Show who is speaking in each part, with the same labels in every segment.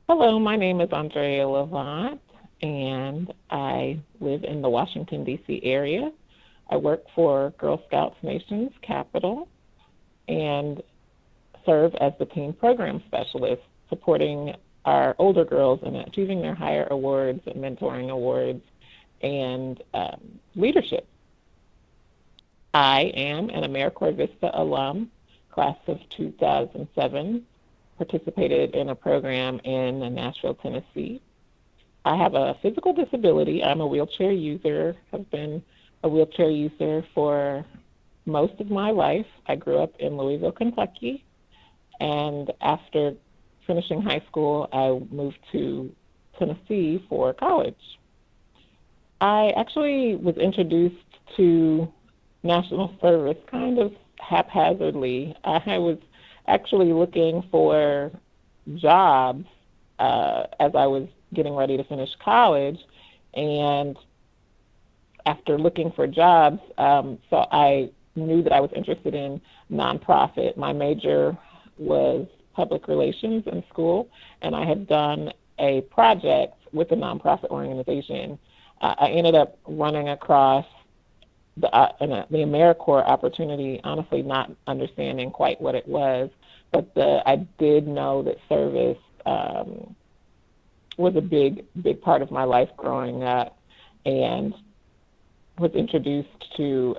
Speaker 1: Hello, my name is Andrea Levant, and I live in the Washington, D.C. area. I work for Girl Scouts Nation's Capital and serve as the Teen Program Specialist, supporting our older girls in achieving their higher awards and mentoring awards and leadership. I am an AmeriCorps VISTA alum, class of 2007, participated in a program in Nashville, Tennessee. I have a physical disability. I'm a wheelchair user, have been a wheelchair user for most of my life. I grew up in Louisville, Kentucky, and after finishing high school, I moved to Tennessee for college. I actually was introduced to national service kind of haphazardly. I was actually looking for jobs as I was getting ready to finish college, and after looking for jobs, so I knew that I was interested in nonprofit. My major was public relations in school, and I had done a project with a nonprofit organization. I ended up running across the AmeriCorps opportunity, honestly not understanding quite what it was, but I did know that service was a big part of my life growing up, and was introduced to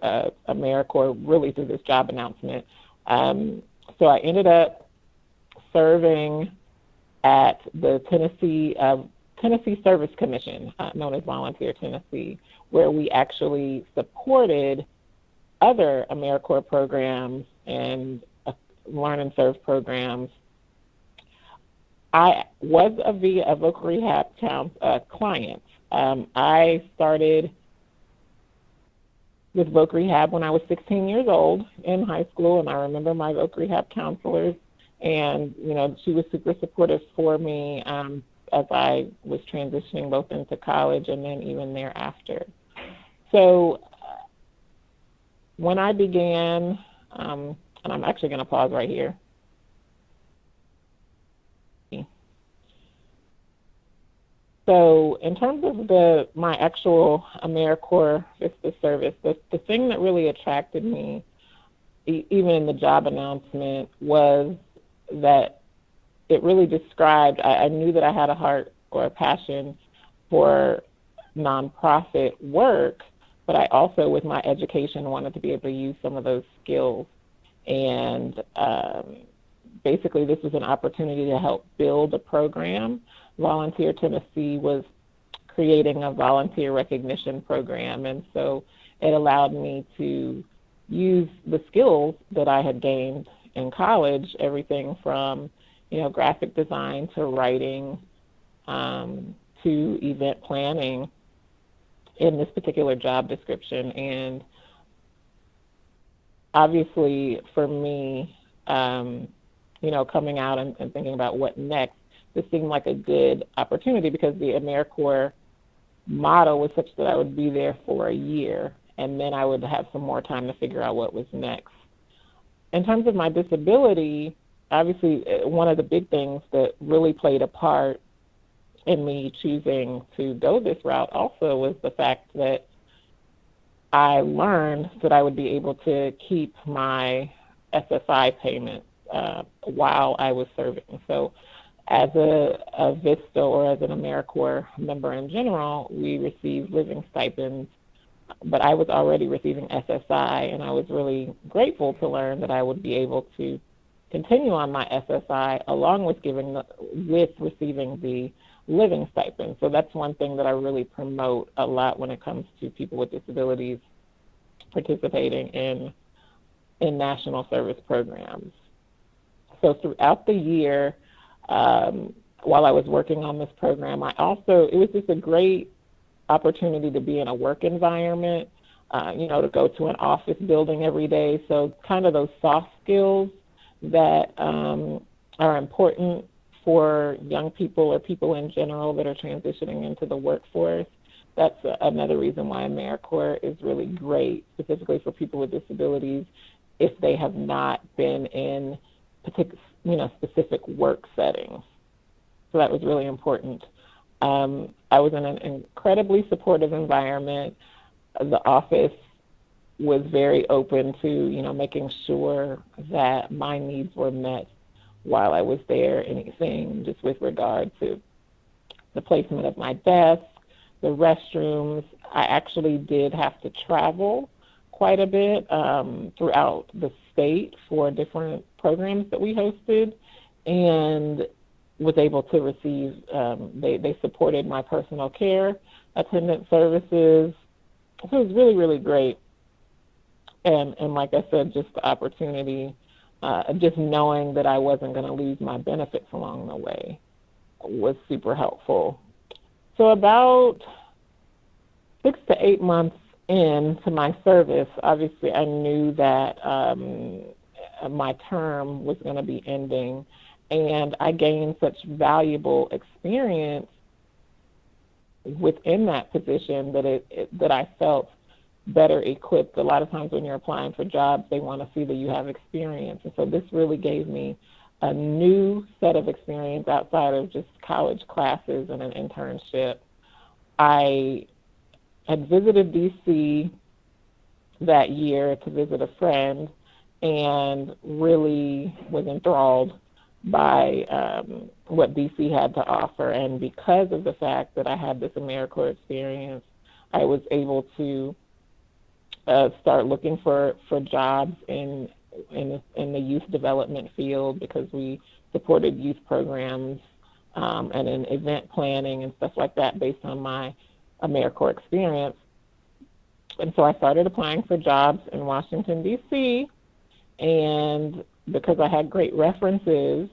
Speaker 1: AmeriCorps really through this job announcement. So I ended up serving at the Tennessee Service Commission, known as Volunteer Tennessee, where we actually supported other AmeriCorps programs and learn and serve programs. I was a vocal rehab client. I started with voc rehab when I was 16 years old in high school, and I remember my voc rehab counselors, and she was super supportive for me as I was transitioning both into college and then even thereafter. So when I began, and I'm actually going to pause right here. So in terms of my actual AmeriCorps VISTA service, the thing that really attracted me, even in the job announcement, was that it really described, I knew that I had a heart or a passion for nonprofit work, but I also, with my education, wanted to be able to use some of those skills. And basically, this was an opportunity to help build a program. Volunteer Tennessee was creating a volunteer recognition program, and so it allowed me to use the skills that I had gained in college, everything from graphic design to writing to event planning in this particular job description. And obviously for me, coming out and thinking about what next, this seemed like a good opportunity because the AmeriCorps model was such that I would be there for a year, and then I would have some more time to figure out what was next. In terms of my disability, obviously one of the big things that really played a part in me choosing to go this route also was the fact that I learned that I would be able to keep my SSI payments while I was serving. So as a VISTA or as an AmeriCorps member in general, we receive living stipends, but I was already receiving SSI, and I was really grateful to learn that I would be able to continue on my SSI along with receiving the living stipend. So that's one thing that I really promote a lot when it comes to people with disabilities participating in national service programs. So throughout the year, while I was working on this program, it was just a great opportunity to be in a work environment, to go to an office building every day. So kind of those soft skills that are important for young people or people in general that are transitioning into the workforce. That's another reason why AmeriCorps is really great, specifically for people with disabilities, if they have not been in specific work settings. So that was really important. I was in an incredibly supportive environment. The office was very open to, making sure that my needs were met while I was there. Anything just with regard to the placement of my desk, the restrooms. I actually did have to travel quite a bit throughout the state for different programs that we hosted, and was able to receive, they supported my personal care attendant services. So it was really, really great. And like I said, just the opportunity, just knowing that I wasn't going to lose my benefits along the way was super helpful. So about 6 to 8 months into my service, obviously I knew that my term was going to be ending, and I gained such valuable experience within that position that I felt better equipped. A lot of times when you're applying for jobs, they want to see that you have experience. And so this really gave me a new set of experience outside of just college classes and an internship. I had visited DC that year to visit a friend and really was enthralled by what DC had to offer. And because of the fact that I had this AmeriCorps experience, I was able to start looking for jobs in the youth development field, because we supported youth programs and in event planning and stuff like that based on my AmeriCorps experience. And so I started applying for jobs in Washington, D.C., and because I had great references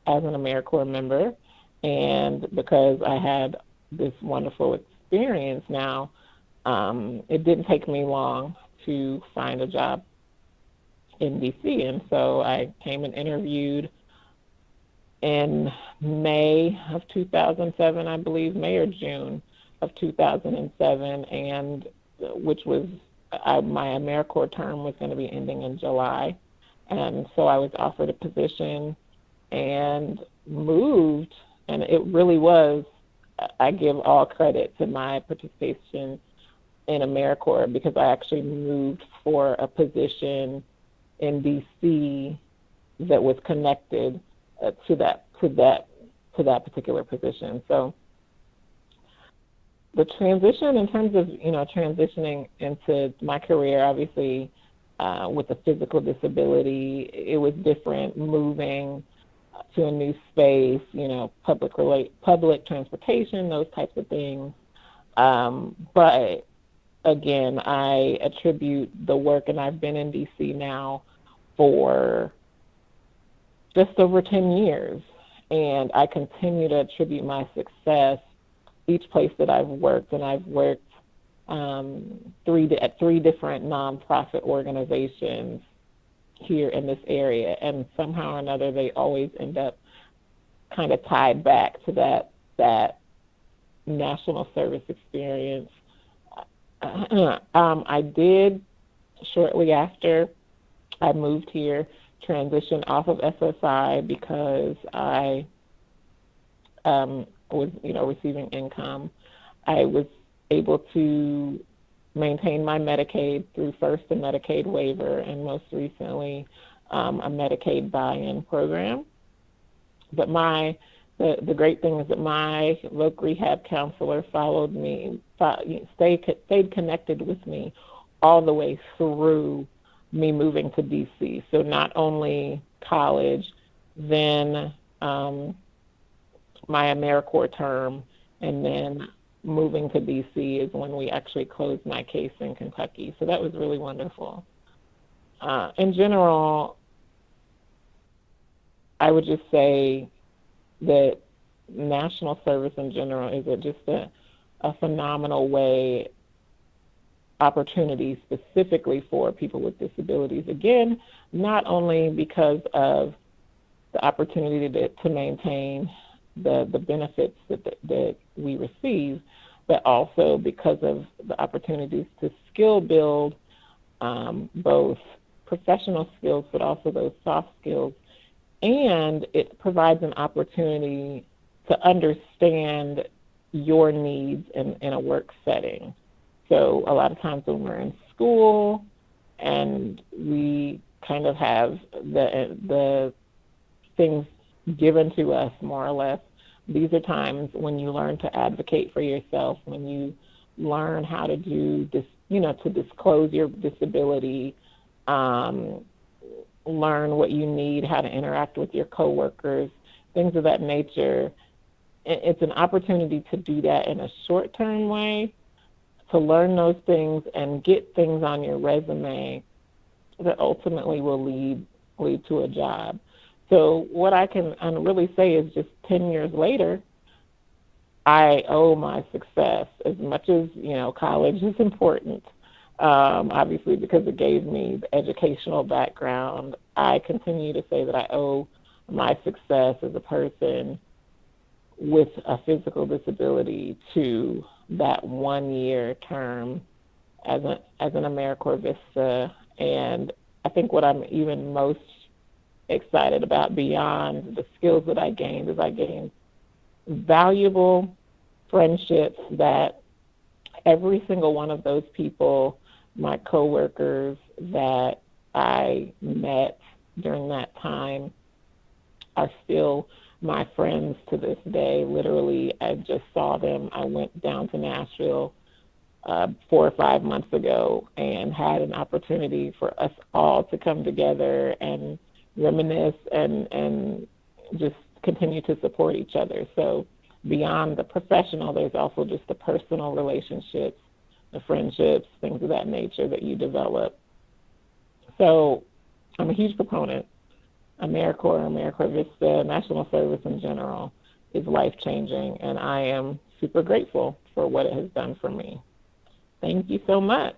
Speaker 1: as an AmeriCorps member, and because I had this wonderful experience now, it didn't take me long to find a job in D.C. And so I came and interviewed in May of 2007, I believe, May or June of 2007, and which was my AmeriCorps term was going to be ending in July. And so I was offered a position and moved, and it really was, I give all credit to my participation in AmeriCorps, because I actually moved for a position in D.C. that was connected to that particular position. So the transition, in terms of transitioning into my career, obviously with a physical disability, it was different moving to a new space, public transportation, those types of things. But again, I attribute the work, and I've been in DC now for just over 10 years, and I continue to attribute my success each place that I've worked, and I've worked at three different nonprofit organizations here in this area, and somehow or another they always end up kind of tied back to that national service experience. I did, shortly after I moved here, transition off of SSI because I was, receiving income. I was able to maintain my Medicaid through first a Medicaid waiver, and most recently a Medicaid buy-in program. But the great thing is that my local rehab counselor followed me, stayed connected with me all the way through me moving to DC. So not only college, then my AmeriCorps term, and then moving to DC is when we actually closed my case in Kentucky. So that was really wonderful. In general, I would just say that national service in general is just a phenomenal way, opportunity specifically for people with disabilities. Again, not only because of the opportunity to maintain the benefits that we receive, but also because of the opportunities to skill build both professional skills, but also those soft skills. And it provides an opportunity to understand your needs in a work setting. So a lot of times when we're in school and we kind of have the things given to us more or less, these are times when you learn to advocate for yourself, when you learn how to do this, to disclose your disability, learn what you need, how to interact with your coworkers, things of that nature. It's an opportunity to do that in a short-term way, to learn those things and get things on your resume that ultimately will lead to a job. So what I can really say is just 10 years later, I owe my success as much as, college is important, obviously because it gave me the educational background. I continue to say that I owe my success as a person with a physical disability to that 1 year term as an AmeriCorps VISTA. And I think what I'm even most excited about beyond the skills that I gained is I gained valuable friendships that every single one of those people, my coworkers that I met during that time, are still my friends to this day. Literally, I just saw them. I went down to Nashville 4 or 5 months ago and had an opportunity for us all to come together and reminisce and just continue to support each other. So beyond the professional, there's also just the personal relationships, the friendships, things of that nature that you develop. So I'm a huge proponent. AmeriCorps VISTA, national service in general is life-changing, and I am super grateful for what it has done for me. Thank you so much.